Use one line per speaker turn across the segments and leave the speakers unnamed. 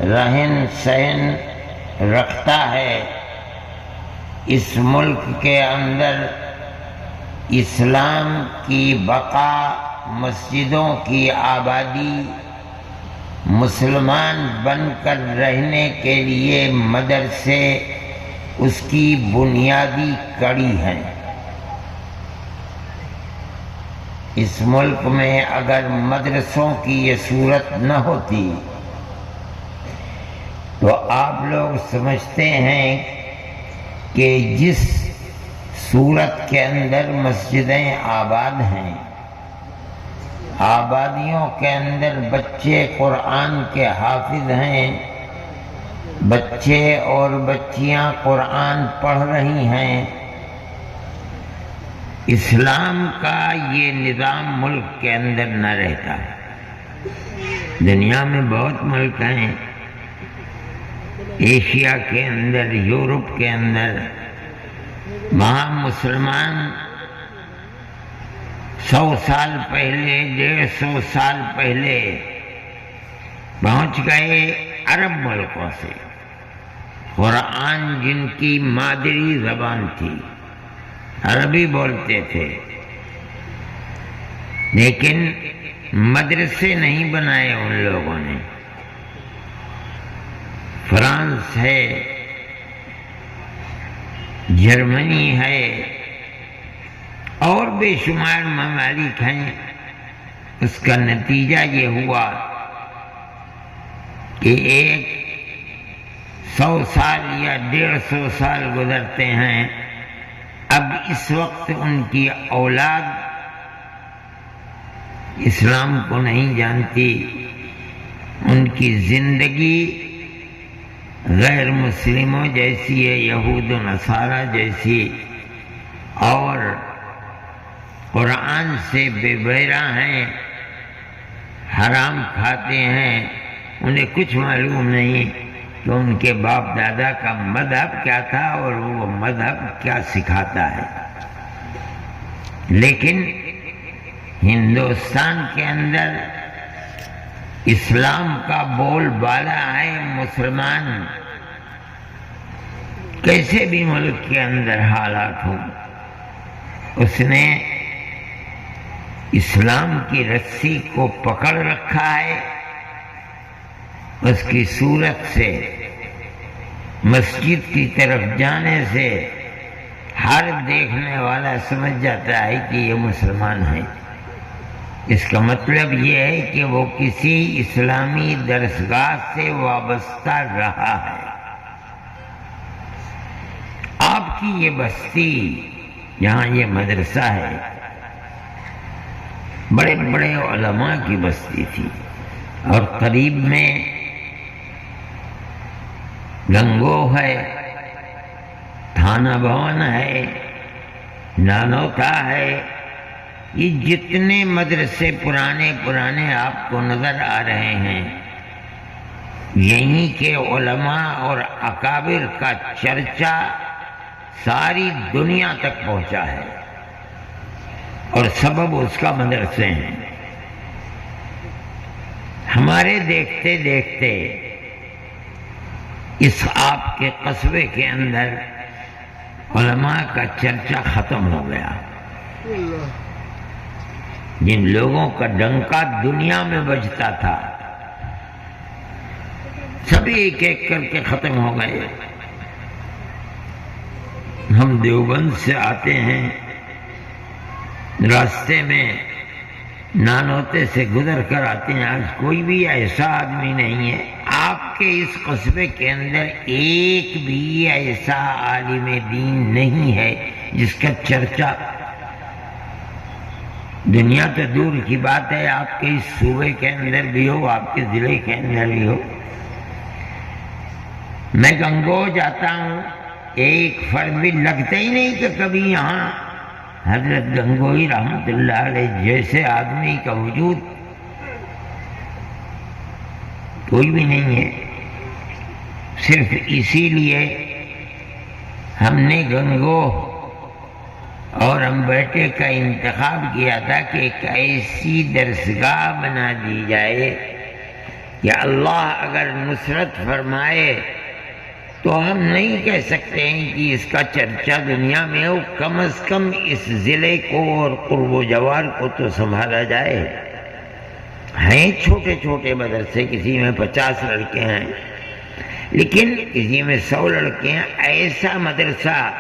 رہن سہن رکھتا ہے، اس ملک کے اندر اسلام کی بقا، مسجدوں کی آبادی، مسلمان بن کر رہنے کے لیے مدرسے اس کی بنیادی کڑی ہیں۔ اس ملک میں اگر مدرسوں کی یہ صورت نہ ہوتی تو آپ لوگ سمجھتے ہیں کہ جس صورت کے اندر مسجدیں آباد ہیں، آبادیوں کے اندر بچے قرآن کے حافظ ہیں، بچے اور بچیاں قرآن پڑھ رہی ہیں، اسلام کا یہ نظام ملک کے اندر نہ رہتا۔ دنیا میں بہت ملک ہیں، ایشیا کے اندر، یورپ کے اندر، وہاں مسلمان 100 سال پہلے، 150 سال پہلے پہنچ گئے عرب ملکوں سے۔ قرآن جن کی مادری زبان تھی، عربی بولتے تھے، لیکن مدرسے نہیں بنائے ان لوگوں نے۔ فرانس ہے، جرمنی ہے، اور بے شمار ممالک ہیں۔ اس کا نتیجہ یہ ہوا کہ 100 سال یا 150 سال گزرتے ہیں، اب اس وقت ان کی اولاد اسلام کو نہیں جانتی، ان کی زندگی غیر مسلموں جیسی ہے، یہود و نصارہ جیسی، اور قرآن سے بے بہرہ ہیں، حرام کھاتے ہیں، انہیں کچھ معلوم نہیں کہ ان کے باپ دادا کا مذہب کیا تھا اور وہ مذہب کیا سکھاتا ہے۔ لیکن ہندوستان کے اندر اسلام کا بول بالا ہے۔ مسلمان کیسے بھی ملک کے اندر حالات ہوں، اس نے اسلام کی رسی کو پکڑ رکھا ہے۔ اس کی صورت سے، مسجد کی طرف جانے سے ہر دیکھنے والا سمجھ جاتا ہے کہ یہ مسلمان ہے۔ اس کا مطلب یہ ہے کہ وہ کسی اسلامی درسگاہ سے وابستہ رہا ہے۔ آپ کی یہ بستی جہاں یہ مدرسہ ہے، بڑے بڑے علماء کی بستی تھی، اور قریب میں گنگو ہے، تھانہ بھون ہے، نانوتا ہے، یہ جتنے مدرسے پرانے آپ کو نظر آ رہے ہیں، یہیں کے علماء اور اکابر کا چرچا ساری دنیا تک پہنچا ہے، اور سبب اس کا مدرسے ہیں۔ ہمارے دیکھتے دیکھتے اس آپ کے قصبے کے اندر علماء کا چرچا ختم ہو گیا۔ جن لوگوں کا ڈنکا دنیا میں بجتا تھا، سبھی ایک ایک کر کے ختم ہو گئے۔ ہم دیوبند سے آتے ہیں، راستے میں نانوتے سے گزر کر آتے ہیں، آج کوئی بھی ایسا آدمی نہیں ہے آپ کے اس قصبے کے اندر، ایک بھی ایسا عالم دین نہیں ہے جس کا چرچا دنیا تو دور کی بات ہے آپ کے اس صوبے کے اندر بھی ہو، آپ کے ضلع کے اندر بھی ہو۔ میں گنگو جاتا ہوں، ایک فرد بھی لگتا ہی نہیں کہ کبھی یہاں حضرت گنگوئی رحمت اللہ علیہ جیسے آدمی کا وجود کوئی بھی نہیں ہے۔ صرف اسی لیے ہم نے گنگو اور امبیٹے کا انتخاب کیا تھا کہ ایک ایسی درسگاہ بنا دی جائے کہ اللہ اگر نصرت فرمائے تو ہم نہیں کہہ سکتے ہیں کہ اس کا چرچا دنیا میں ہو، کم از کم اس ضلع کو اور قرب و جوار کو تو سنبھالا جائے۔ ہیں چھوٹے چھوٹے مدرسے، کسی میں 50 لڑکے ہیں، لیکن کسی میں 100 لڑکے ہیں، ایسا مدرسہ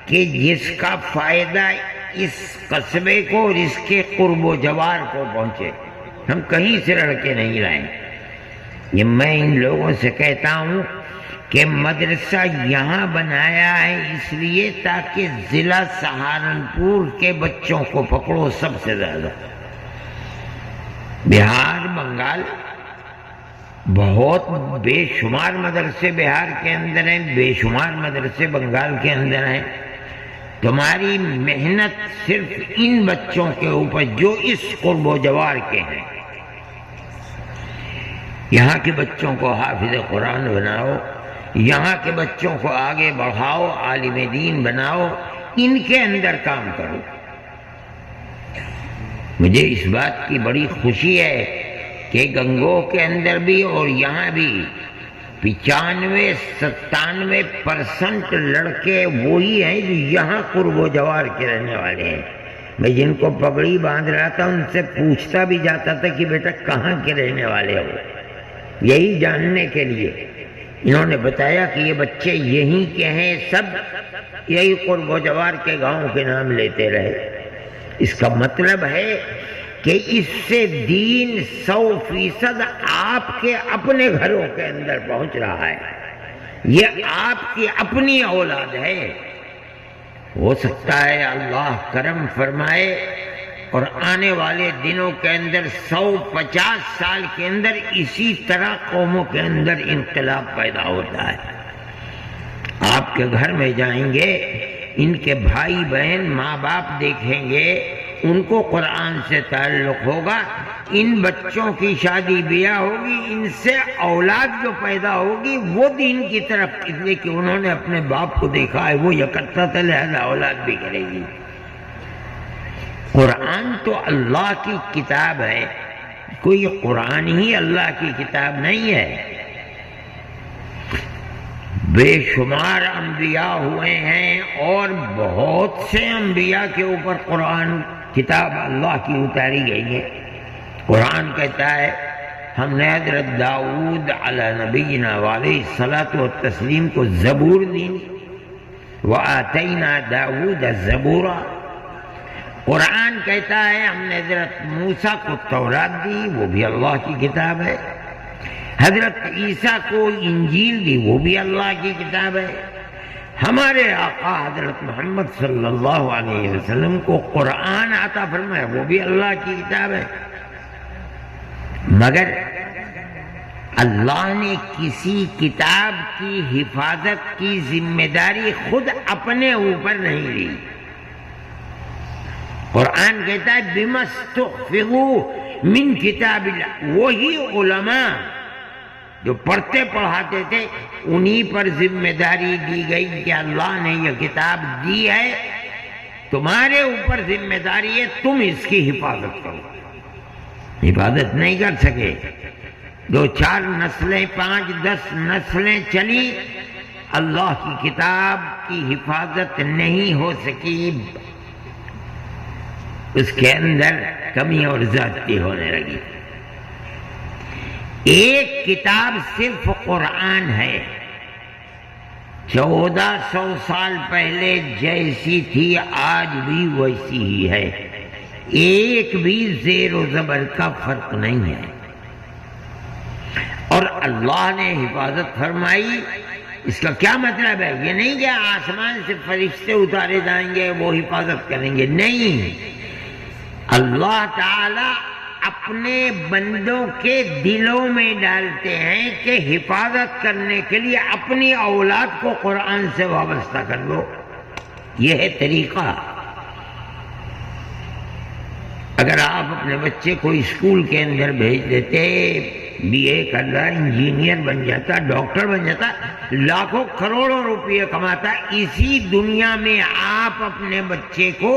کہ جس کا فائدہ اس قصبے کو اور اس کے قرب و جوار کو پہنچے۔ ہم کہیں سے لڑکے نہیں لائیں۔ یہ میں ان لوگوں سے کہتا ہوں کہ مدرسہ یہاں بنایا ہے اس لیے تاکہ ضلع سہارنپور کے بچوں کو پکڑو سب سے زیادہ۔ بہار، بنگال، بہت بے شمار مدرسے بہار کے اندر ہیں، بے شمار مدرسے بنگال کے اندر ہیں۔ تمہاری محنت صرف ان بچوں کے اوپر جو اس قرب و جوار کے ہیں، یہاں کے بچوں کو حافظ قرآن بناؤ، یہاں کے بچوں کو آگے بڑھاؤ، عالم دین بناؤ، ان کے اندر کام کرو۔ مجھے اس بات کی بڑی خوشی ہے کہ گنگو کے اندر بھی اور یہاں بھی 95-97% لڑکے وہی ہیں جو یہاں قرب و جوار کے رہنے والے ہیں۔ میں جن کو پگڑی باندھ رہا تھا ان سے پوچھتا بھی جاتا تھا کہ بیٹا کہاں کے رہنے والے ہو، یہی جاننے کے لیے۔ انہوں نے بتایا کہ یہ بچے یہیں کے ہیں، سب یہی قرب و جوار کے گاؤں کے نام لیتے رہے۔ اس کا مطلب ہے کہ اس سے دین 100% آپ کے اپنے گھروں کے اندر پہنچ رہا ہے۔ یہ آپ کی اپنی اولاد ہے۔ ہو سکتا ہے اللہ کرم فرمائے اور آنے والے دنوں کے اندر 150 سال کے اندر اسی طرح قوموں کے اندر انقلاب پیدا ہوتا ہے۔ آپ کے گھر میں جائیں گے، ان کے بھائی بہن ماں باپ دیکھیں گے، ان کو قرآن سے تعلق ہوگا، ان بچوں کی شادی بیاہ ہوگی، ان سے اولاد جو پیدا ہوگی وہ دین کی طرف، اس لیے کہ انہوں نے اپنے باپ کو دیکھا ہے وہ یہ کرتا تھا، لہذا اولاد بھی کرے گی۔ قرآن تو اللہ کی کتاب ہے، کوئی قرآن ہی اللہ کی کتاب نہیں ہے۔ بے شمار انبیاء ہوئے ہیں اور بہت سے انبیاء کے اوپر قرآن کتاب اللہ کی اتاری گئی ہے۔ قرآن کہتا ہے ہم نے حضرت داؤد علی نبینا علیہ الصلاۃ والتسلیم کو زبور دی، وآتینا داؤد الزبورا۔ قرآن کہتا ہے ہم نے حضرت موسیٰ کو تورات دی، وہ بھی اللہ کی کتاب ہے۔ حضرت عیسیٰ کو انجیل دی، وہ بھی اللہ کی کتاب ہے۔ ہمارے آقا حضرت محمد صلی اللہ علیہ وسلم کو قرآن عطا فرمایا، وہ بھی اللہ کی کتاب ہے۔ مگر اللہ نے کسی کتاب کی حفاظت کی ذمہ داری خود اپنے اوپر نہیں لی۔ قرآن کہتا ہے بِمَا اسْتُحْفِظُوا مِنْ کتاب اللہ، وہی علماء جو پڑھتے پڑھاتے تھے انہی پر ذمہ داری دی گئی کہ اللہ نے یہ کتاب دی ہے، تمہارے اوپر ذمہ داری ہے تم اس کی حفاظت کرو۔ حفاظت نہیں کر سکے، 2-4 نسلیں 5-10 نسلیں چلی، اللہ کی کتاب کی حفاظت نہیں ہو سکی، اس کے اندر کمی اور زیادتی ہونے لگی۔ ایک کتاب صرف قرآن ہے، 1400 سال پہلے جیسی تھی آج بھی ویسی ہی ہے، ایک بھی زیر و زبر کا فرق نہیں ہے۔ اور اللہ نے حفاظت فرمائی، اس کا کیا مطلب ہے؟ یہ نہیں کہ آسمان سے فرشتے اتارے جائیں گے وہ حفاظت کریں گے، نہیں، اللہ تعالی اپنے بندوں کے دلوں میں ڈالتے ہیں کہ حفاظت کرنے کے لیے اپنی اولاد کو قرآن سے وابستہ کر لو، یہ ہے طریقہ۔ اگر آپ اپنے بچے کو اسکول کے اندر بھیج دیتے، بی اے کر رہا، انجینئر بن جاتا، ڈاکٹر بن جاتا، لاکھوں کروڑوں روپے کماتا، اسی دنیا میں آپ اپنے بچے کو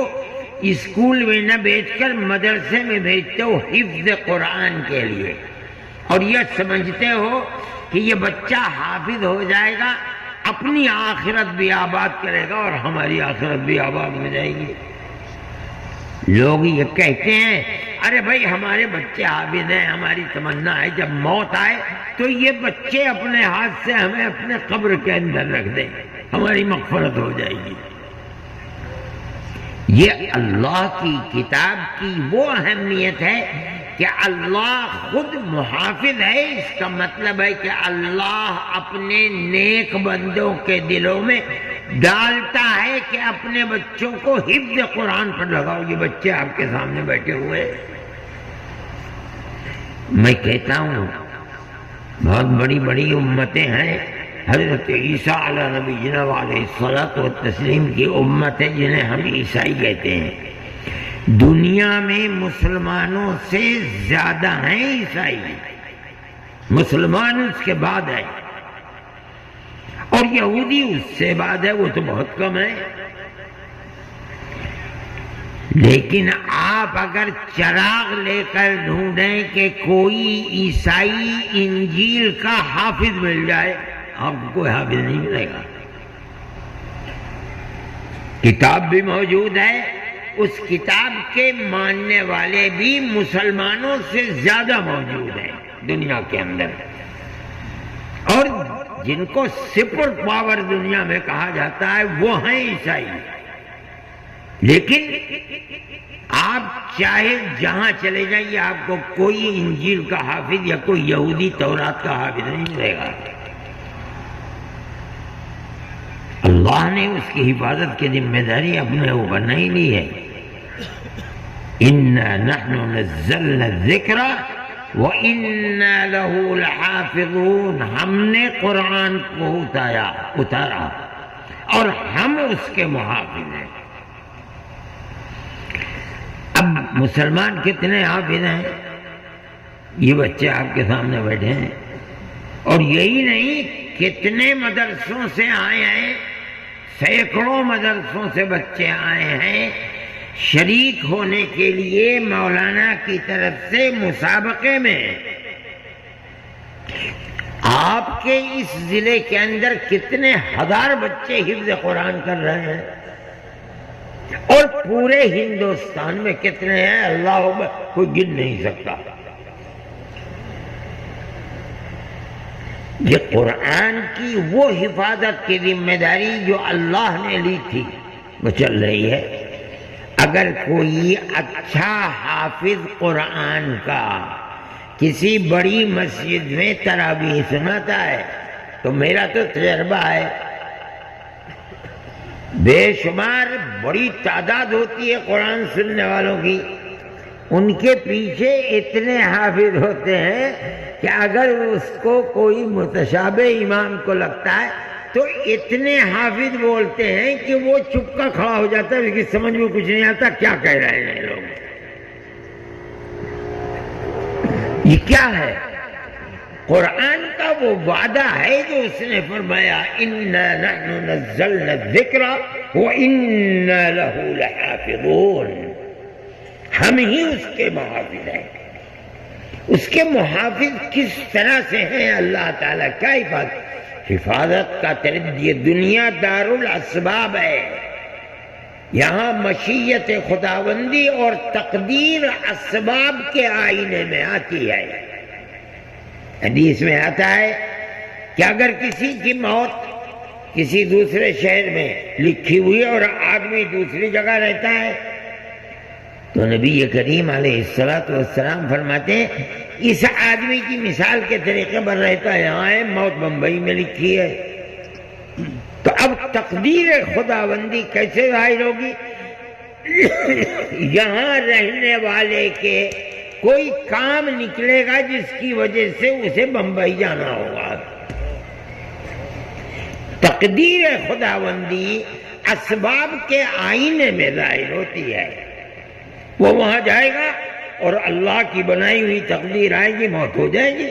اسکول میں نہ بھیج کر مدرسے میں بھیجتے ہو حفظ قرآن کے لیے، اور یہ سمجھتے ہو کہ یہ بچہ حافظ ہو جائے گا، اپنی آخرت بھی آباد کرے گا اور ہماری آخرت بھی آباد ہو جائے گی۔ لوگ یہ کہتے ہیں ارے بھائی ہمارے بچے حافظ ہیں، ہماری تمنا ہے جب موت آئے تو یہ بچے اپنے ہاتھ سے ہمیں اپنے قبر کے اندر رکھ دیں، ہماری مغفرت ہو جائے گی۔ یہ اللہ کی کتاب کی وہ اہمیت ہے کہ اللہ خود محافظ ہے۔ اس کا مطلب ہے کہ اللہ اپنے نیک بندوں کے دلوں میں ڈالتا ہے کہ اپنے بچوں کو حفظ قرآن پر لگاؤ۔ یہ بچے آپ کے سامنے بیٹھے ہوئے، میں کہتا ہوں بہت بڑی بڑی امتیں ہیں، حضرت عیسیٰ علیہ نبی جناب علیہ الصلاۃ والتسلیم کی امت ہے جنہیں ہم عیسائی کہتے ہیں۔ دنیا میں مسلمانوں سے زیادہ ہیں عیسائی، مسلمان اس کے بعد ہے، اور یہودی اس سے بعد ہے، وہ تو بہت کم ہے۔ لیکن آپ اگر چراغ لے کر ڈھونڈیں کہ کوئی عیسائی انجیل کا حافظ مل جائے، آپ کو کوئی حافظ نہیں ملے گا۔ کتاب بھی موجود ہے، اس کتاب کے ماننے والے بھی مسلمانوں سے زیادہ موجود ہیں دنیا کے اندر، اور جن کو سپر پاور دنیا میں کہا جاتا ہے وہ ہیں عیسائی۔ لیکن آپ چاہے جہاں چلے جائیے آپ کو کوئی انجیل کا حافظ یا کوئی یہودی تورات کا حافظ نہیں ملے گا۔ اللہ نے اس کی حفاظت کی ذمہ داری اپنے اوپر نہیں لی ہے۔ اِنَّا نَحْنُ نَزَّلْنَا الذِّكْرَ وَإِنَّا لَهُ لَحَافِظُونَ، ہم نے قرآن کو اتارا اور ہم اس کے محافظ ہیں۔ اب مسلمان کتنے حافظ ہیں؟ یہ بچے آپ کے سامنے بیٹھے ہیں، اور یہی نہیں کتنے مدرسوں سے آئے ہیں، سینکڑوں مدرسوں سے بچے آئے ہیں شریک ہونے کے لیے مولانا کی طرف سے مسابقے میں۔ آپ کے اس ضلع کے اندر کتنے ہزار بچے حفظ قرآن کر رہے ہیں، اور پورے ہندوستان میں کتنے ہیں اللہ کوئی گن نہیں سکتا۔ یہ قرآن کی وہ حفاظت کی ذمہ داری جو اللہ نے لی تھی وہ چل رہی ہے۔ اگر کوئی اچھا حافظ قرآن کا کسی بڑی مسجد میں تراویح سناتا ہے تو میرا تو تجربہ ہے، بے شمار بڑی تعداد ہوتی ہے قرآن سننے والوں کی، ان کے پیچھے اتنے حافظ ہوتے ہیں کہ اگر اس کو کوئی متشابہ امام کو لگتا ہے تو اتنے حافظ بولتے ہیں کہ وہ چپ کا کھڑا ہو جاتا ہے، لیکن سمجھ میں کچھ نہیں آتا کیا کہہ رہے ہیں لوگ۔ یہ کیا ہے؟ قرآن کا وہ وعدہ ہے جو اس نے فرمایا اِنَّا نَحْنُ نَزَّلْنَا الذِّكْرَ وَإِنَّا لَهُ لَحَافِظُونَ، ہم ہی اس کے محافظ ہیں۔ اس کے محافظ کس طرح سے ہیں؟ اللہ تعالیٰ کیا حفاظت کا طریقہ؟ یہ دنیا دار الاسباب ہے، یہاں مشیت خداوندی اور تقدیر اسباب کے آئینے میں آتی ہے۔ حدیث میں آتا ہے کہ اگر کسی کی موت کسی دوسرے شہر میں لکھی ہوئی اور آدمی دوسری جگہ رہتا ہے تو نبی کریم علیہ السلام فرماتے ہیں اس آدمی کی مثال کے طریقے پر رہتا یہاں ہے، موت بمبئی میں لکھی ہے۔ تو اب تقدیر خداوندی کیسے ظاہر ہوگی؟ یہاں رہنے والے کے کوئی کام نکلے گا جس کی وجہ سے اسے بمبئی جانا ہوگا۔ تقدیر خداوندی اسباب کے آئینے میں ظاہر ہوتی ہے، وہ وہاں جائے گا اور اللہ کی بنائی ہوئی تقدیر آئے گی، موت ہو جائے گی۔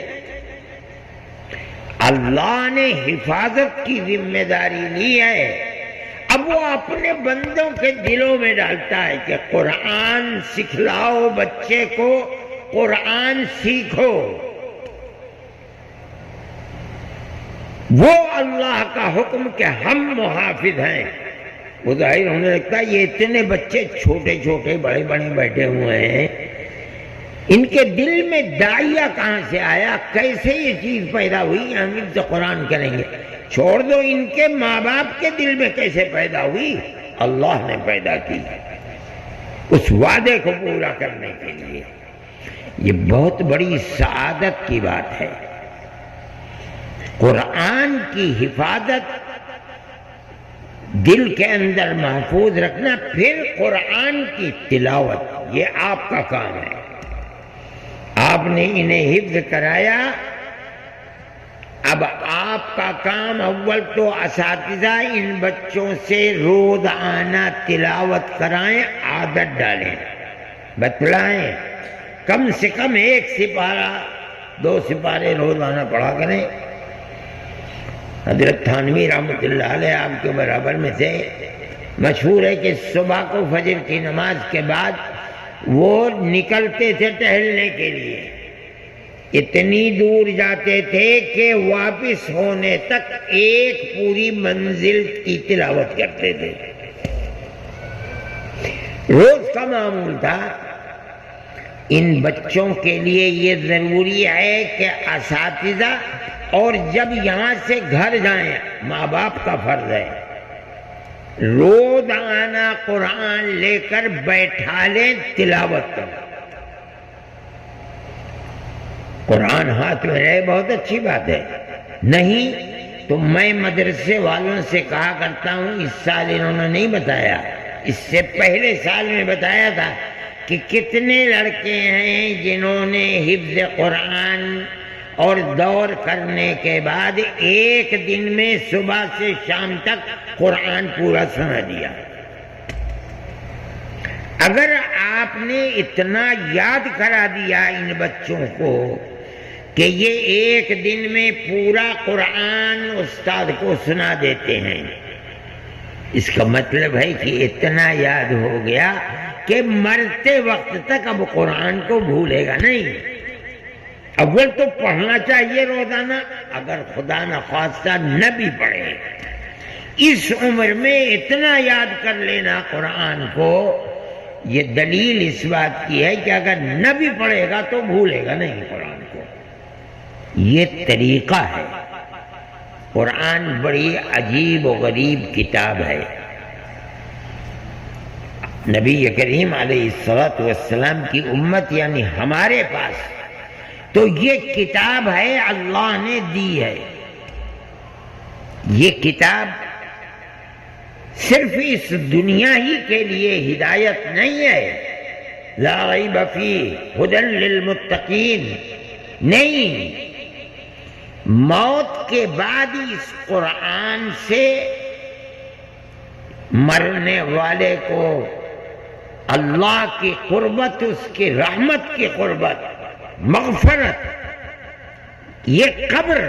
اللہ نے حفاظت کی ذمہ داری لی ہے، اب وہ اپنے بندوں کے دلوں میں ڈالتا ہے کہ قرآن سکھلاؤ، بچے کو قرآن سیکھو۔ وہ اللہ کا حکم کہ ہم محافظ ہیں، وہ ظاہر ہونے لگتا ہے یہ اتنے بچے چھوٹے چھوٹے بڑے بڑے بیٹھے ہوئے ہیں، ان کے دل میں داعیہ کہاں سے آیا، کیسے یہ چیز پیدا ہوئی، ہم ان سے قرآن کریں گے؟ چھوڑ دو، ان کے ماں باپ کے دل میں کیسے پیدا ہوئی؟ اللہ نے پیدا کی اس وعدے کو پورا کرنے کے لیے۔ یہ بہت بڑی سعادت کی بات ہے، قرآن کی حفاظت، دل کے اندر محفوظ رکھنا، پھر قرآن کی تلاوت، یہ آپ کا کام ہے۔ آپ نے انہیں حفظ کرایا، اب آپ کا کام اول تو اساتذہ ان بچوں سے روز آنا تلاوت کرائیں، عادت ڈالیں، بتلائیں، کم سے کم 1 سپارہ 2 سپارے روزانہ پڑھا کریں۔ حضرت تھانوی رحمۃ اللہ علیہ آپ کے برابر میں تھے، مشہور ہے کہ صبح کو فجر کی نماز کے بعد وہ نکلتے تھے ٹہلنے کے لیے، اتنی دور جاتے تھے کہ واپس ہونے تک ایک پوری منزل کی تلاوت کرتے تھے، روز کا معمول تھا۔ ان بچوں کے لیے یہ ضروری ہے کہ اساتذہ، اور جب یہاں سے گھر جائیں ماں باپ کا فرض ہے روز آنا قرآن لے کر بیٹھا لیں، تلاوت کریں۔ قرآن ہاتھ میں رہے بہت اچھی بات ہے، نہیں تو میں مدرسے والوں سے کہا کرتا ہوں، اس سال انہوں نے نہیں بتایا، اس سے پہلے سال میں بتایا تھا کہ کتنے لڑکے ہیں جنہوں نے حفظ قرآن اور دور کرنے کے بعد ایک دن میں صبح سے شام تک قرآن پورا سنا دیا۔ اگر آپ نے اتنا یاد کرا دیا ان بچوں کو کہ یہ ایک دن میں پورا قرآن استاد کو سنا دیتے ہیں، اس کا مطلب ہے کہ اتنا یاد ہو گیا کہ مرتے وقت تک اب قرآن کو بھولے گا نہیں۔ اول تو پڑھنا چاہیے روزانہ، اگر خدا نخواستہ نہ بھی پڑھے، اس عمر میں اتنا یاد کر لینا قرآن کو، یہ دلیل اس بات کی ہے کہ اگر نہ بھی پڑھے گا تو بھولے گا نہیں قرآن کو۔ یہ طریقہ ہے۔ قرآن بڑی عجیب و غریب کتاب ہے۔ نبی کریم علیہ السلام کی امت یعنی ہمارے پاس تو یہ کتاب ہے، اللہ نے دی ہے۔ یہ کتاب صرف اس دنیا ہی کے لیے ہدایت نہیں ہے، لا ریب فیہ ھدی للمتقین نہیں، موت کے بعد اس قرآن سے مرنے والے کو اللہ کی قربت، اس کی رحمت کی قربت، مغفرت، یہ قبر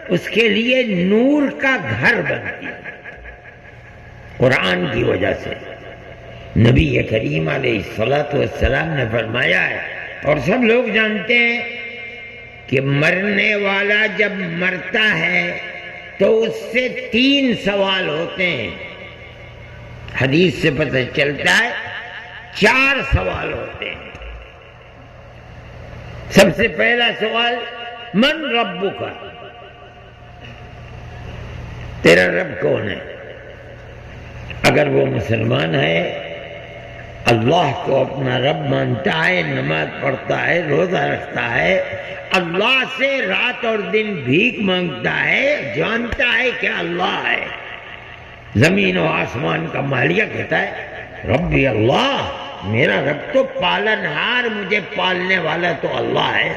اس کے لیے نور کا گھر بنتی ہے قرآن کی وجہ سے۔ نبی کریم علیہ السلام نے فرمایا ہے، اور سب لوگ جانتے ہیں کہ مرنے والا جب مرتا ہے تو اس سے 3 سوال ہوتے ہیں، حدیث سے پتہ چلتا ہے 4 سوال ہوتے ہیں۔ سب سے پہلا سوال، من ربک، تیرا رب کون ہے؟ اگر وہ مسلمان ہے، اللہ کو اپنا رب مانتا ہے، نماز پڑھتا ہے، روزہ رکھتا ہے، اللہ سے رات اور دن بھیک مانگتا ہے، جانتا ہے کہ اللہ ہے، زمین و آسمان کا مالک کہتا ہے ربی اللہ، میرا رب تو پالنہار، مجھے پالنے والا تو اللہ ہے۔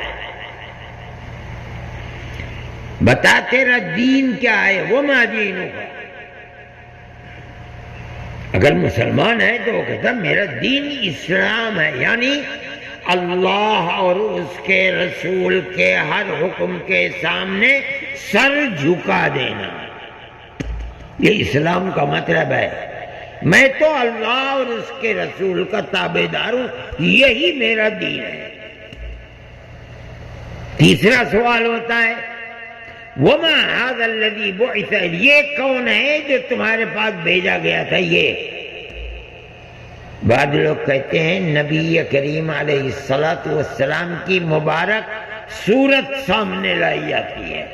بتا تیرا دین کیا ہے، وما دینک، اگر مسلمان ہے تو وہ کہتا میرا دین اسلام ہے، یعنی اللہ اور اس کے رسول کے ہر حکم کے سامنے سر جھکا دینا، یہ اسلام کا مطلب ہے۔ میں تو اللہ اور اس کے رسول کا تابعدار ہوں، یہی میرا دین ہے۔ تیسرا سوال ہوتا ہے وما هذا الذي بعث، یہ کون ہے جو تمہارے پاس بھیجا گیا تھا؟ یہ بعض لوگ کہتے ہیں نبی کریم علیہ السلام کی مبارک صورت سامنے لائی جاتی ہے،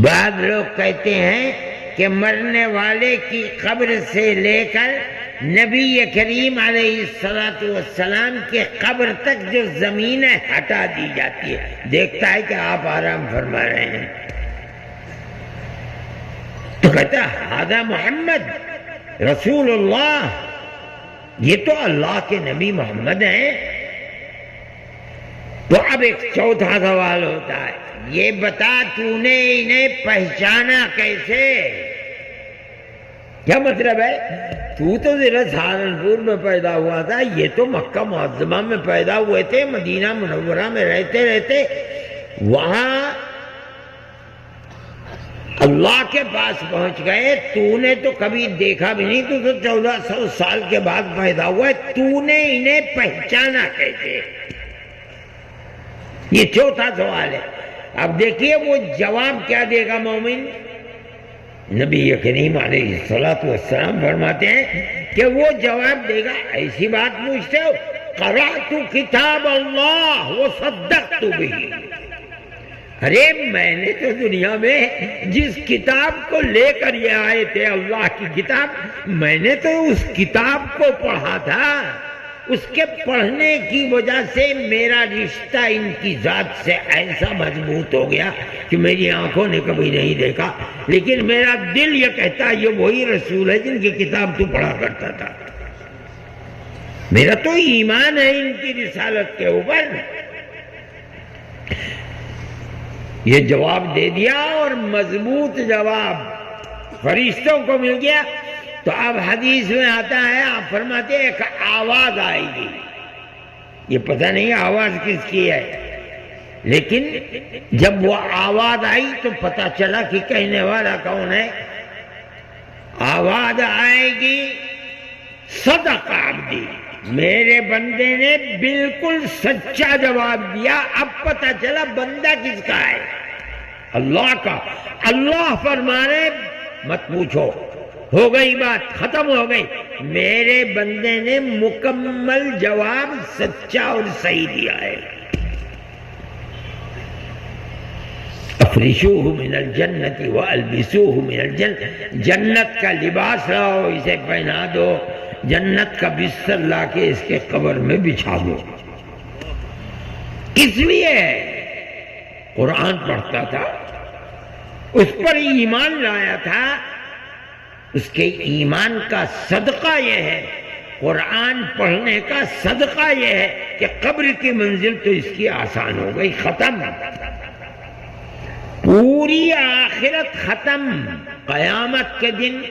بعض لوگ کہتے ہیں کہ مرنے والے کی قبر سے لے کر نبی کریم علیہ السلام کے قبر تک جو زمینیں ہٹا دی جاتی ہے، دیکھتا ہے کہ آپ آرام فرما رہے ہیں تو کہتا ہے ھذا محمد رسول اللہ، یہ تو اللہ کے نبی محمد ہیں۔ تو اب ایک چوتھا سوال ہوتا ہے، یہ بتا تو نے انہیں پہچانا کیسے؟ کیا مطلب ہے؟ تو ذرا سہارنپور میں پیدا ہوا تھا، یہ تو مکہ معظمہ میں پیدا ہوئے تھے، مدینہ منورہ میں رہتے رہتے وہاں اللہ کے پاس پہنچ گئے، تو نے تو کبھی دیکھا بھی نہیں، تو 1400 سال کے بعد پیدا ہوا ہے، تو نے انہیں پہچانا کیسے؟ یہ چوتھا سوال ہے۔ اب دیکھیے وہ جواب کیا دے گا مومن؟ نبی کریم علیہ السلام فرماتے ہیں کہ وہ جواب دے گا، ایسی بات پوچھتے ہو، قرأت کتاب اللہ وصدقت بہ، ارے میں نے تو دنیا میں جس کتاب کو لے کر یہ آئے تھے، اللہ کی کتاب، میں نے تو اس کتاب کو پڑھا تھا، اس کے پڑھنے کی وجہ سے میرا رشتہ ان کی ذات سے ایسا مضبوط ہو گیا کہ میری آنکھوں نے کبھی نہیں دیکھا، لیکن میرا دل یہ کہتا ہے یہ وہی رسول ہے جن کی کتاب تو پڑھا کرتا تھا، میرا تو ایمان ہے ان کی رسالت کے اوپر۔ یہ جواب دے دیا اور مضبوط جواب فرشتوں کو مل گیا۔ تو اب حدیث میں آتا ہے، آپ فرماتے ہیں ایک آواز آئے گی، یہ پتہ نہیں آواز کس کی ہے، لیکن جب وہ آواز آئی تو پتہ چلا کہ کہنے والا کون ہے۔ آواز آئے گی صدق عبدی، میرے بندے نے بالکل سچا جواب دیا۔ اب پتہ چلا بندہ کس کا ہے، اللہ کا۔ اللہ فرما رہے مت پوچھو، ہو گئی بات، ختم ہو گئی، میرے بندے نے مکمل جواب سچا اور صحیح دیا ہے۔ افرشوہ من الجنت والبسوہ من الجنت، جنت کا لباس لاؤ، اسے پہنا دو، جنت کا بستر لا کے اس کے قبر میں بچھا دو۔ کس لیے؟ قرآن پڑھتا تھا، اس پر ایمان لایا تھا، اس کے ایمان کا صدقہ یہ ہے، قرآن پڑھنے کا صدقہ یہ ہے کہ قبر کی منزل تو اس کی آسان ہو گئی، ختم، پوری آخرت ختم، قیامت کے دن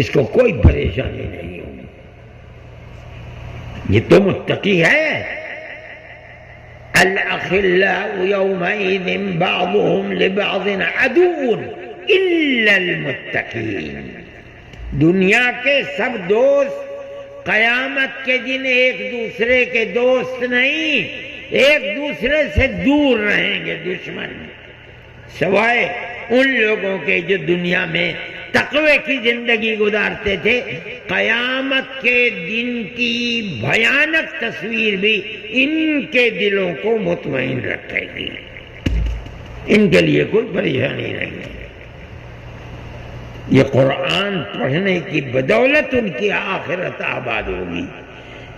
اس کو کوئی پریشانی نہیں ہوگی۔ یہ تو متقی ہے۔ الأخلاء يومئذ بعضهم لبعض عدو إلا المتقين، دنیا کے سب دوست قیامت کے دن ایک دوسرے کے دوست نہیں، ایک دوسرے سے دور رہیں گے، دشمن، سوائے ان لوگوں کے جو دنیا میں تقوی کی زندگی گزارتے تھے۔ قیامت کے دن کی بھیانک تصویر بھی ان کے دلوں کو مطمئن رکھے گی، ان کے لیے کوئی پریشانی نہیں ہے۔ یہ قرآن پڑھنے کی بدولت ان کی آخرت آباد ہوگی۔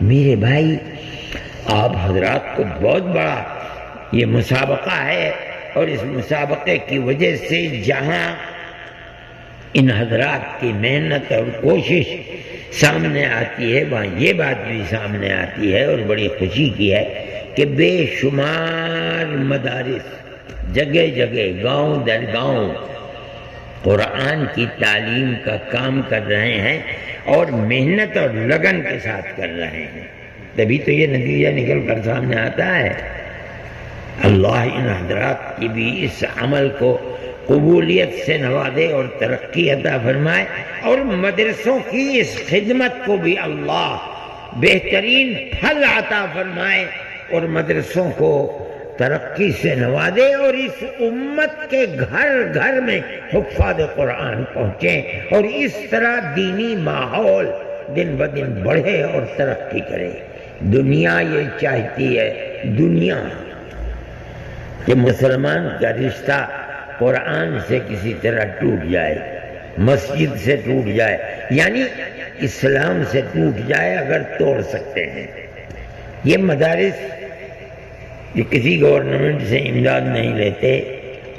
میرے بھائی، آپ حضرات کو بہت بڑا یہ مسابقہ ہے، اور اس مسابقے کی وجہ سے جہاں ان حضرات کی محنت اور کوشش سامنے آتی ہے، وہاں یہ بات بھی سامنے آتی ہے، اور بڑی خوشی کی ہے کہ بے شمار مدارس جگہ جگہ، گاؤں در گاؤں قرآن کی تعلیم کا کام کر رہے ہیں، اور محنت اور لگن کے ساتھ کر رہے ہیں، تبھی تو یہ نتیجہ نکل کر سامنے آتا ہے۔ اللہ ان حضرات کی بھی اس عمل کو قبولیت سے نوازے اور ترقی عطا فرمائے، اور مدرسوں کی اس خدمت کو بھی اللہ بہترین پھل عطا فرمائے، اور مدرسوں کو ترقی سے نوازے اور اس امت کے گھر گھر میں حفاظ قرآن پہنچیں اور اس طرح دینی ماحول دن بدن بڑھے اور ترقی کرے۔ دنیا یہ چاہتی ہے، دنیا کہ مسلمان کا رشتہ قرآن سے کسی طرح ٹوٹ جائے، مسجد سے ٹوٹ جائے، یعنی اسلام سے ٹوٹ جائے اگر توڑ سکتے ہیں۔ یہ مدارس جو کسی گورنمنٹ سے امداد نہیں لیتے،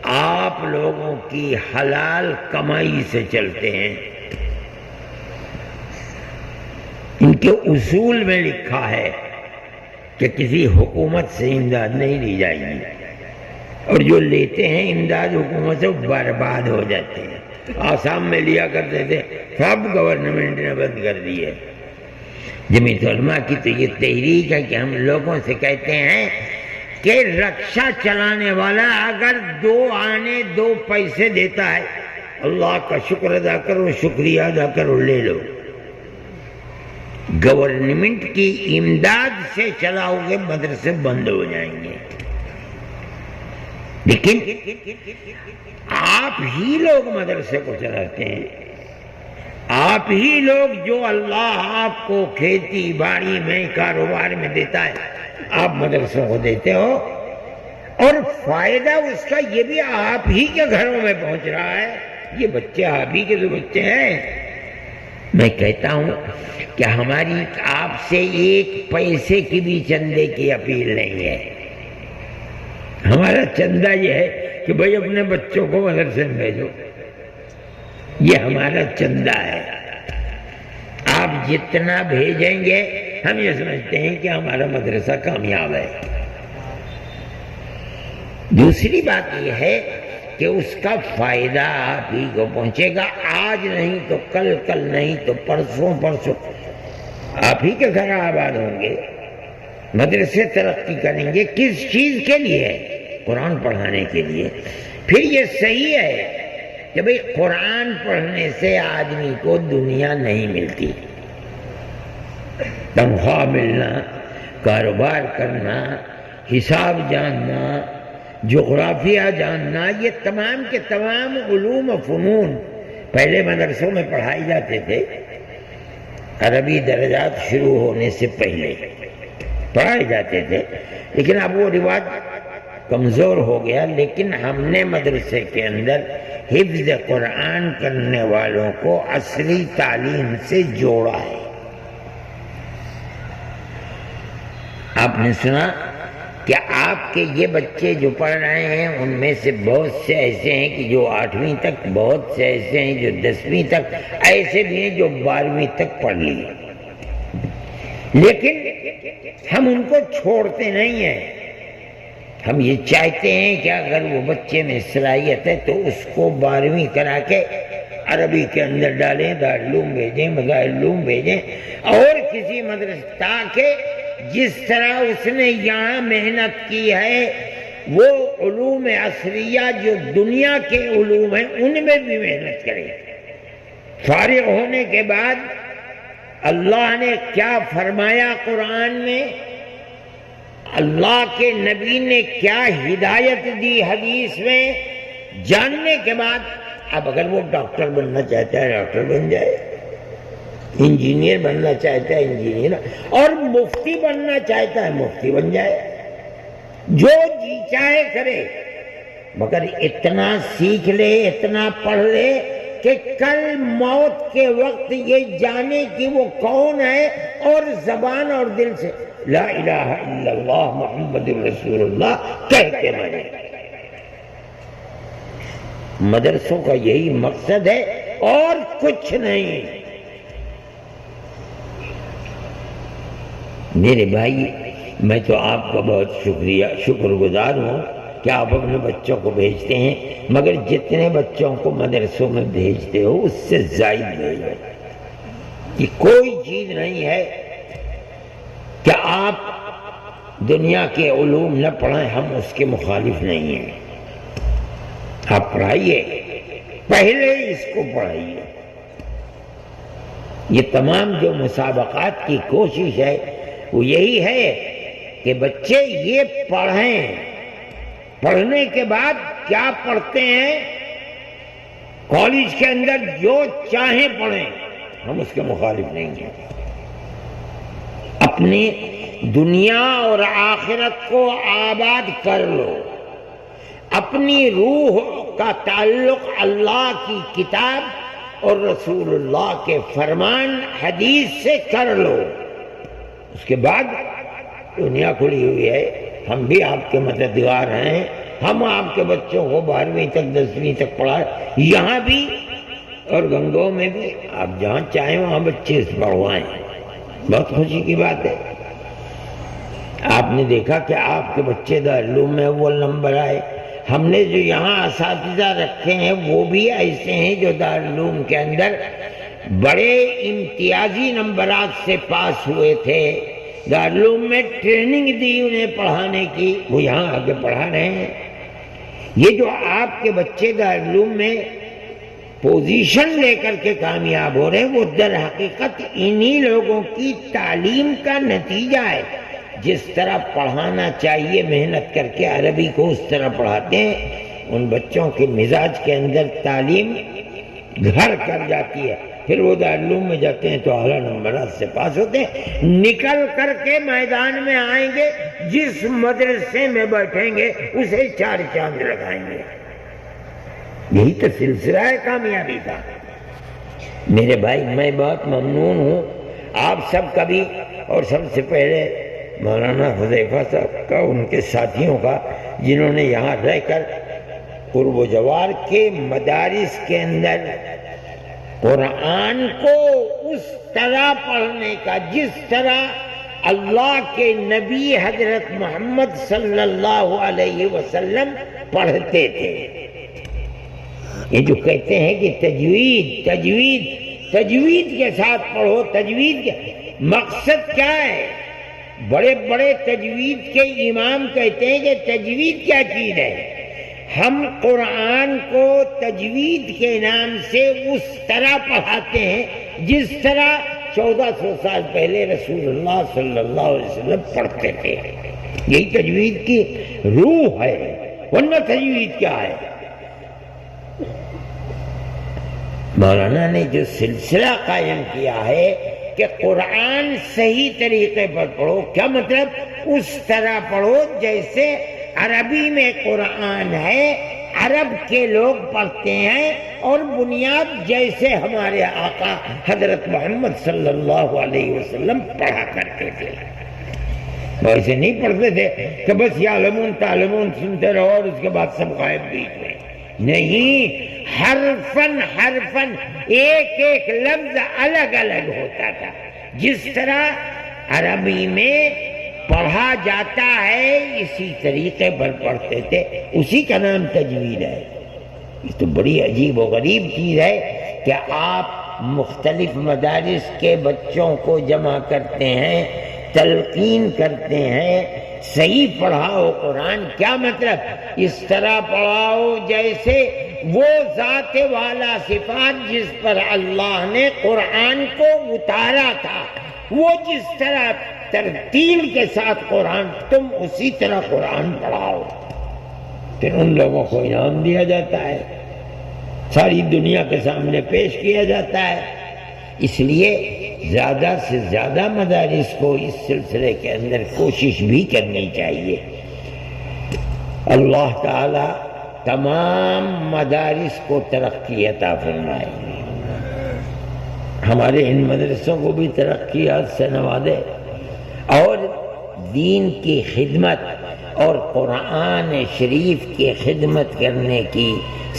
آپ لوگوں کی حلال کمائی سے چلتے ہیں۔ ان کے اصول میں لکھا ہے کہ کسی حکومت سے امداد نہیں لی جائے گی، اور جو لیتے ہیں امداد حکومت سے برباد ہو جاتے ہیں۔ آسام میں لیا کرتے تھے، سب گورنمنٹ نے بند کر دی ہے۔ جمعیت علماء کی تو یہ تحریک ہے کہ ہم لوگوں سے کہتے ہیں کہ رکشہ چلانے والا اگر 2 آنے 2 پیسے دیتا ہے، اللہ کا شکر ادا کرو، شکریہ ادا کرو، لے لو۔ گورنمنٹ کی امداد سے چلاؤ گے مدرسے بند ہو جائیں گے۔ لیکن آپ ہی لوگ مدرسے کو چلاتے ہیں، آپ ہی لوگ جو اللہ آپ کو کھیتی باڑی میں کاروبار میں دیتا ہے، آپ مدرسوں کو دیتے ہو، اور فائدہ اس کا یہ بھی آپ ہی کے گھروں میں پہنچ رہا ہے۔ یہ بچے آپ ہی کے جو بچے ہیں، میں کہتا ہوں کہ ہماری آپ سے 1 پیسے کی بھی چندے کی اپیل نہیں ہے۔ ہمارا چندہ یہ ہے کہ بھائی اپنے بچوں کو مدرسے میں بھیجو، یہ ہمارا چندہ ہے۔ آپ جتنا بھیجیں گے ہم یہ سمجھتے ہیں کہ ہمارا مدرسہ کامیاب ہے۔ دوسری بات یہ ہے کہ اس کا فائدہ آپ ہی کو پہنچے گا، آج نہیں تو کل، کل نہیں تو پرسوں، پرسوں آپ ہی کے گھر آباد ہوں گے، مدرسے ترقی کریں گے۔ کس چیز کے لیے؟ قرآن پڑھانے کے لیے۔ پھر یہ صحیح ہے کہ بھئی قرآن پڑھنے سے آدمی کو دنیا نہیں ملتی، تنخواہ ملنا، کاروبار کرنا، حساب جاننا، جغرافیہ جاننا، یہ تمام کے تمام علوم و فنون پہلے مدرسوں میں پڑھائی جاتے تھے۔ عربی درجات شروع ہونے سے پہلے پڑھائے جاتے تھے، لیکن اب وہ رواج کمزور ہو گیا۔ لیکن ہم نے مدرسے کے اندر حفظ قرآن کرنے والوں کو عصری تعلیم سے جوڑا ہے۔ آپ نے سنا کہ آپ کے یہ بچے جو پڑھ رہے ہیں ان میں سے بہت سے ایسے ہیں کہ جو 8ویں تک، بہت سے ایسے ہیں جو 10ویں تک، ایسے بھی ہیں جو 12ویں تک پڑھ لی، لیکن ہم ان کو چھوڑتے نہیں ہیں۔ ہم یہ چاہتے ہیں کہ اگر وہ بچے میں صلاحیت ہے تو اس کو 12ویں کرا کے عربی کے اندر ڈالیں، دارالعلوم بھیجیں، مظاہرالعلوم بھیجیں، اور کسی مدرسے، تاکہ جس طرح اس نے یہاں محنت کی ہے وہ علوم عصریہ جو دنیا کے علوم ہیں ان میں بھی محنت کرے۔ فارغ ہونے کے بعد اللہ نے کیا فرمایا قرآن میں، اللہ کے نبی نے کیا ہدایت دی حدیث میں، جاننے کے بعد اب اگر وہ ڈاکٹر بننا چاہتا ہے ڈاکٹر بن جائے، انجینئر بننا چاہتا ہے انجینئر، اور مفتی بننا چاہتا ہے مفتی بن جائے، جو جی چاہے کرے، مگر اتنا سیکھ لے، اتنا پڑھ لے کہ کل موت کے وقت یہ جانے کہ وہ کون ہے، اور زبان اور دل سے لا الہ الا اللہ محمد رسول اللہ کہہ کے مرے۔ مدرسوں کا یہی مقصد ہے اور کچھ نہیں۔ میرے بھائی، میں تو آپ کا بہت شکر گزار ہوں کہ آپ اپنے بچوں کو بھیجتے ہیں، مگر جتنے بچوں کو مدرسوں میں بھیجتے ہو اس سے زائد بھیجو۔ یہ کوئی چیز نہیں ہے کہ آپ دنیا کے علوم نہ پڑھائیں، ہم اس کے مخالف نہیں ہیں۔ آپ پڑھائیے، پہلے اس کو پڑھائیے۔ یہ تمام جو مسابقات کی کوشش ہے وہ یہی ہے کہ بچے یہ پڑھیں، پڑھنے کے بعد کیا پڑھتے ہیں، کالج کے اندر جو چاہیں پڑھیں، ہم اس کے مخالف نہیں ہیں۔ اپنی دنیا اور آخرت کو آباد کر لو، اپنی روح کا تعلق اللہ کی کتاب اور رسول اللہ کے فرمان حدیث سے کر لو۔ اس کے بعد دنیا کھلی ہوئی ہے، ہم بھی آپ کے مددگار ہیں، ہم آپ کے بچوں کو 12ویں تک 10ویں تک پڑھائیں، یہاں بھی اور گنگوں میں بھی، آپ جہاں چاہیں وہاں بچے پڑھوائیں، بہت خوشی کی بات ہے۔ آپ نے دیکھا کہ آپ کے بچے دارالعلوم میں اول نمبر آئے، ہم نے جو یہاں اساتذہ رکھے ہیں وہ بھی ایسے ہیں جو دارالعلوم کے اندر بڑے امتیازی نمبرات سے پاس ہوئے تھے، دارالعلوم میں ٹریننگ دی انہیں پڑھانے کی، وہ یہاں آگے پڑھا رہے ہیں۔ یہ جو آپ کے بچے دارالعلوم میں پوزیشن لے کر کے کامیاب ہو رہے ہیں، وہ در حقیقت انہی لوگوں کی تعلیم کا نتیجہ ہے۔ جس طرح پڑھانا چاہیے محنت کر کے عربی کو اس طرح پڑھاتے ہیں، ان بچوں کے مزاج کے اندر تعلیم گھر کر جاتی ہے، پھر وہ دارالعلوم میں جاتے ہیں تو اعلیٰ نمبرات سے پاس ہوتے ہیں، نکل کر کے میدان میں آئیں گے، جس مدرسے میں بیٹھیں گے اسے 4 چاند لگائیں گے۔ یہی تو سلسلہ ہے کامیابی کا۔ میرے بھائی، میں بہت ممنون ہوں آپ سب کا بھی، اور سب سے پہلے مولانا حذیفہ صاحب کا، ان کے ساتھیوں کا، جنہوں نے یہاں رہ کر قرب و جوار کے مدارس کے اندر قرآن کو اس طرح پڑھنے کا جس طرح اللہ کے نبی حضرت محمد صلی اللہ علیہ وسلم پڑھتے تھے۔ یہ جو کہتے ہیں کہ تجوید تجوید تجوید کے ساتھ پڑھو، تجوید کے مقصد کیا ہے؟ بڑے بڑے تجوید کے امام کہتے ہیں کہ تجوید کیا چیز ہے؟ ہم قرآن کو تجوید کے نام سے اس طرح پڑھاتے ہیں جس طرح 1400 سال پہلے رسول اللہ صلی اللہ علیہ وسلم پڑھتے تھے۔ یہی تجوید کی روح ہے، ورنہ تجوید کیا ہے؟ مولانا نے جو سلسلہ قائم کیا ہے کہ قرآن صحیح طریقے پر پڑھو، کیا مطلب؟ اس طرح پڑھو جیسے عربی میں قرآن ہے، عرب کے لوگ پڑھتے ہیں، اور بنیاد جیسے ہمارے آقا حضرت محمد صلی اللہ علیہ وسلم پڑھا کرتے تھے۔ ویسے نہیں پڑھتے تھے کہ بس یعلمون تعلمون سنتے رہو اور اس کے بعد سب غائب بیچ میں، نہیں، حرفن حرفن ایک ایک لفظ الگ الگ ہوتا تھا۔ جس طرح عربی میں پڑھا جاتا ہے اسی طریقے پر پڑھتے تھے، اسی کا نام تجوید ہے۔ یہ تو بڑی عجیب و غریب چیز ہے کہ آپ مختلف مدارس کے بچوں کو جمع کرتے ہیں، تلقین کرتے ہیں، صحیح پڑھاؤ قرآن، کیا مطلب؟ اس طرح پڑھاؤ جیسے وہ ذات والا صفات جس پر اللہ نے قرآن کو اتارا تھا، وہ جس طرح ترتیل کے ساتھ قرآن، تم اسی طرح قرآن پڑھاؤ، پھر ان لوگوں کو انعام دیا جاتا ہے، ساری دنیا کے سامنے پیش کیا جاتا ہے۔ اس لیے زیادہ سے زیادہ مدارس کو اس سلسلے کے اندر کوشش بھی کرنی چاہیے۔ اللہ تعالی تمام مدارس کو ترقی عطا فرمائے، ہمارے ان مدرسوں کو بھی ترقیات سے نوازے، اور دین کی خدمت اور قرآن شریف کی خدمت کرنے کی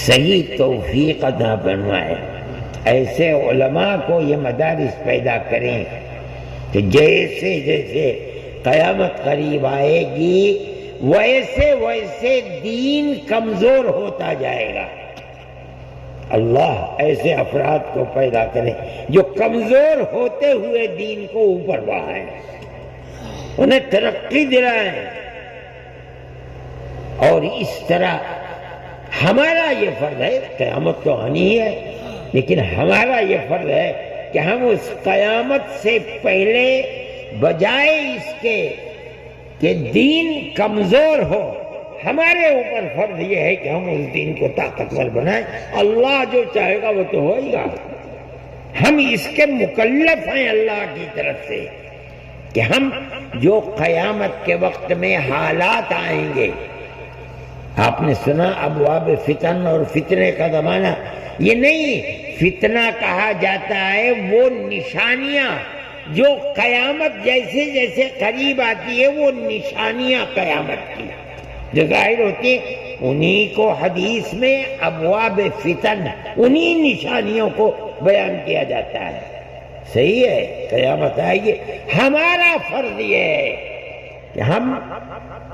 صحیح توفیق عطا فرمائے۔ ایسے علماء کو یہ مدارس پیدا کریں کہ جیسے جیسے قیامت قریب آئے گی ویسے ویسے دین کمزور ہوتا جائے گا۔ اللہ ایسے افراد کو پیدا کرے جو کمزور ہوتے ہوئے دین کو اوپر بڑھائیں، انہیں ترقی دلائیں، اور اس طرح ہمارا یہ فرض ہے، قیامت تو آنی ہے، لیکن ہمارا یہ فرض ہے کہ ہم اس قیامت سے پہلے بجائے اس کے کہ دین کمزور ہو، ہمارے اوپر فرض یہ ہے کہ ہم اس دین کو طاقتور بنائیں. اللہ جو چاہے گا وہ تو ہو ہی گا. ہم اس کے مکلف ہیں اللہ کی طرف سے کہ ہم جو قیامت کے وقت میں حالات آئیں گے. آپ نے سنا ابواب فتن اور فتنے کا زمانہ. یہ نہیں، فتنہ کہا جاتا ہے وہ نشانیاں جو قیامت جیسے جیسے قریب آتی ہے، وہ نشانیاں قیامت کی جو ظاہر ہوتی ہیں، انہی کو حدیث میں ابواب فتن، انہی نشانیوں کو بیان کیا جاتا ہے. صحیح ہے، قیامت آئے گی. ہمارا فرض یہ ہے کہ ہم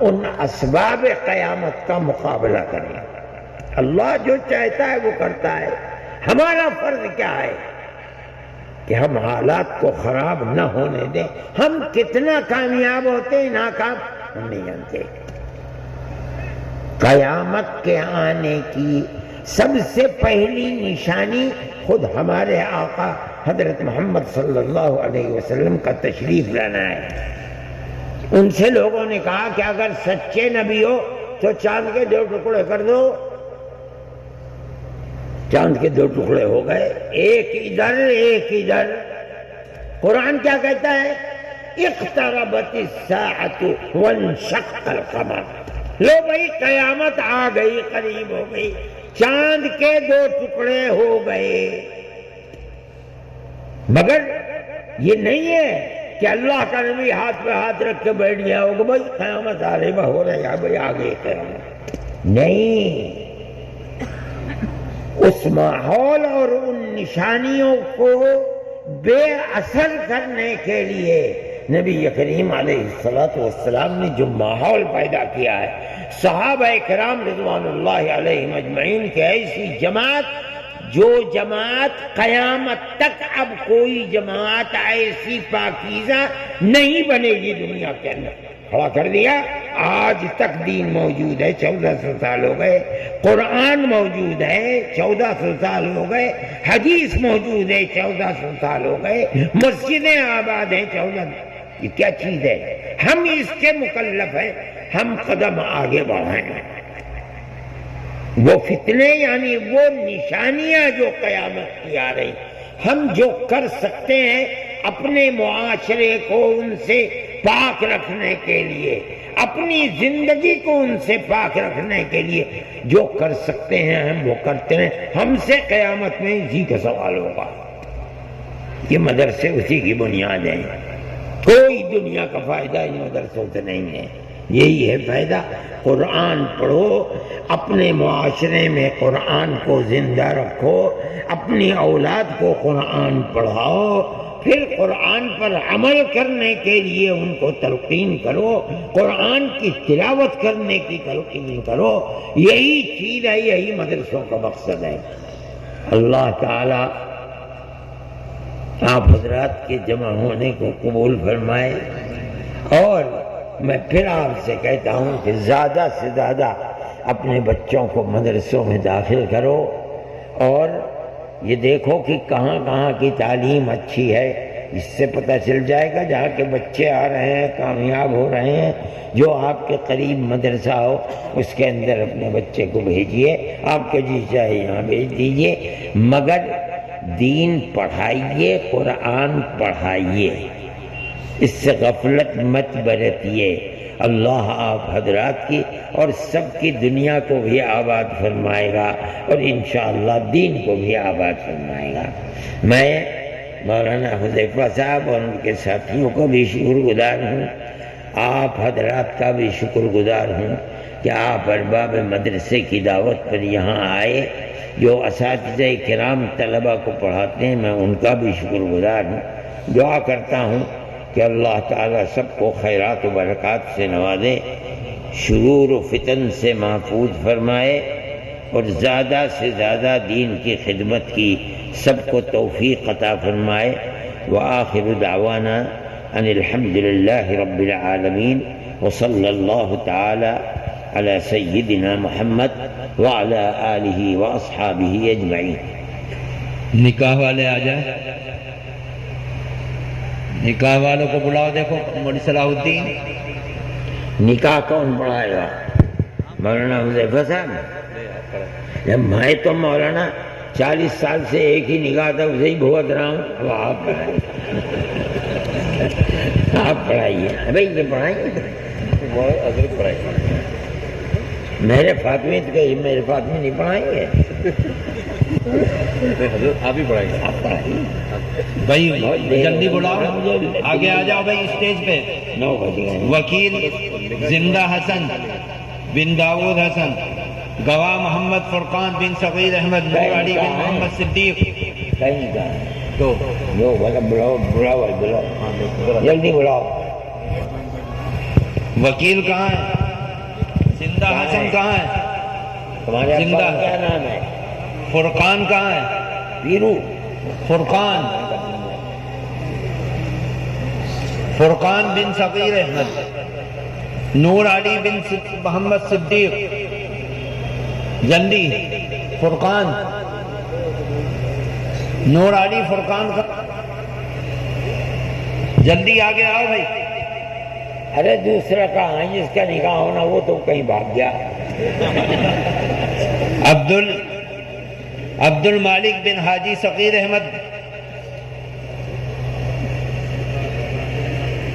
ان اسباب قیامت کا مقابلہ کریں. اللہ جو چاہتا ہے وہ کرتا ہے. ہمارا فرض کیا ہے کہ ہم حالات کو خراب نہ ہونے دیں. ہم کتنا کامیاب ہوتے ہیں، ناکام ہم نہیں جانتے. قیامت کے آنے کی سب سے پہلی نشانی خود ہمارے آقا حضرت محمد صلی اللہ علیہ وسلم کا تشریف لانا ہے. ان سے لوگوں نے کہا کہ اگر سچے نبی ہو تو چاند کے 2 ٹکڑے کر دو. چاند کے 2 ٹکڑے ہو گئے، ایک ادھر ایک ادھر. قرآن کیا کہتا ہے؟ اقتربت الساعۃ وانشق القمر. لو بھائی قیامت آ گئی، قریب ہو گئی. چاند کے 2 ٹکڑے ہو گئے. مگر یہ نہیں ہے کہ اللہ کا نبی ہاتھ پہ ہاتھ رکھ کے بیٹھ گیا ہوگا بھائی قیامت آ رہی ہو رہی ہے بھائی آ گئی قیامت. نہیں، اس ماحول اور ان نشانیوں کو بے اثر کرنے کے لیے نبی کریم علیہ السلام نے جو ماحول پیدا کیا ہے، صحابہ کرام رضوان اللہ علیہم اجمعین کی ایسی جماعت جو جماعت قیامت تک اب کوئی جماعت ایسی پاکیزہ نہیں بنے گی دنیا کے اندر. کھڑا کر دیا. آج تک دین موجود ہے، 1400 سال ہو گئے. قرآن موجود ہے، 1400 سال ہو گئے. حدیث موجود ہے، 1400 سال ہو گئے. مسجدیں آباد ہیں 1400. یہ کیا چیز ہے؟ ہم اس کے مکلف ہیں. ہم قدم آگے بڑھائیں. وہ فتنے یعنی وہ نشانیاں جو قیامت کی آ رہی، ہم جو کر سکتے ہیں اپنے معاشرے کو ان سے پاک رکھنے کے لیے، اپنی زندگی کو ان سے پاک رکھنے کے لیے جو کر سکتے ہیں ہم وہ کرتے ہیں. ہم سے قیامت میں اسی کا سوال ہوگا. یہ مدرسے اسی کی بنیاد ہیں. کوئی دنیا کا فائدہ ان مدرسوں سے نہیں ہے. یہی ہے فائدہ. قرآن پڑھو، اپنے معاشرے میں قرآن کو زندہ رکھو، اپنی اولاد کو قرآن پڑھاؤ، پھر قرآن پر عمل کرنے کے لیے ان کو تلقین کرو، قرآن کی تلاوت کرنے کی تلقین کرو. یہی چیز ہے، یہی مدرسوں کا مقصد ہے. اللہ تعالی آپ حضرات کے جمع ہونے کو قبول فرمائے. اور میں پھر آپ سے کہتا ہوں کہ زیادہ سے زیادہ اپنے بچوں کو مدرسوں میں داخل کرو اور یہ دیکھو کہ کہاں کہاں کی تعلیم اچھی ہے. اس سے پتہ چل جائے گا جہاں کے بچے آ رہے ہیں کامیاب ہو رہے ہیں. جو آپ کے قریب مدرسہ ہو اس کے اندر اپنے بچے کو بھیجیے. آپ کو جی چاہے یہاں بھیج دیجیے، مگر دین پڑھائیے، قرآن پڑھائیے. اس سے غفلت مت برتیے. اللہ آپ حضرات کی اور سب کی دنیا کو بھی آباد فرمائے گا اور انشاءاللہ دین کو بھی آباد فرمائے گا. میں مولانا حذیفہ صاحب اور ان کے ساتھیوں کو بھی شکر گزار ہوں. آپ حضرات کا بھی شکر گزار ہوں کہ آپ ارباب مدرسے کی دعوت پر یہاں آئے. جو اساتذہ کرام طلبہ کو پڑھاتے ہیں میں ان کا بھی شکر گزار ہوں. دعا کرتا ہوں کہ اللہ تعالیٰ سب کو خیرات و برکات سے نوازے، شرور و فتن سے محفوظ فرمائے اور زیادہ سے زیادہ دین کی خدمت کی سب کو توفیق عطا فرمائے. وآخر دعوانا ان الحمد للہ رب العالمین وصلی اللہ تعالی علی سیدنا محمد وعلی آلہ واصحابہ اجمعین.
نکاح والے آ جائیں، نکاح والوں کو بلاؤ. دیکھو مولانا صلاح الدین
نکاح کون پڑھائے گا؟ مولانا حذیفہ صاحب، میں تو مولانا 40 سال سے ایک ہی نگاہ تھا اسے ہی بھگت رہا ہوں. اب آپ پڑھائیں، آپ پڑھائیے. بھائی یہ پڑھائیں میرے فاطمی تو کہ میرے فاطمی نہیں پڑھائیں گے.
حضرت آپ ہی پڑھائیں گے.
آپ پڑھائیے
بھائی جلدی بلاؤ، آگے آ جاؤ بھائی اسٹیج پہ.
9 بج گئے.
وکیل زندہ حسن بن داؤد حسن، گواہ محمد فرقان بن صغیر احمد، نور علی بن محمد صدیق.
کہیں کا
دو
جو بلاؤ بلاؤ جلدی بلاؤ.
وکیل کہاں ہے؟ زندہ حسن کہاں ہے؟
تمہارے ابا کا کیا نام ہے؟
فرقان کہاں ہے؟
پیرو.
فرقان بن صغیر احمد، نور علی بن محمد صدیق. جلدی فرقان، نور علی فرقان کا جلدی آگے آؤ بھائی.
ارے دوسرا کہاں ہے جس کا نکاح ہونا؟ وہ تو کہیں بھاگ گیا.
عبد المالک بن حاجی صغیر احمد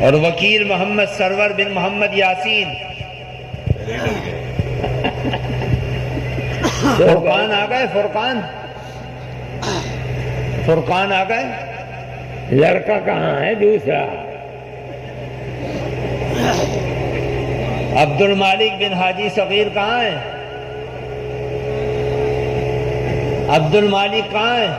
اور وکیل محمد سرور بن محمد یاسین. فرقان آ گئے. فرقان آ گئے.
لڑکا کہاں ہے دوسرا؟
عبد المالک بن حاجی صغیر کہاں ہے؟ عبد المالک کہاں ہے؟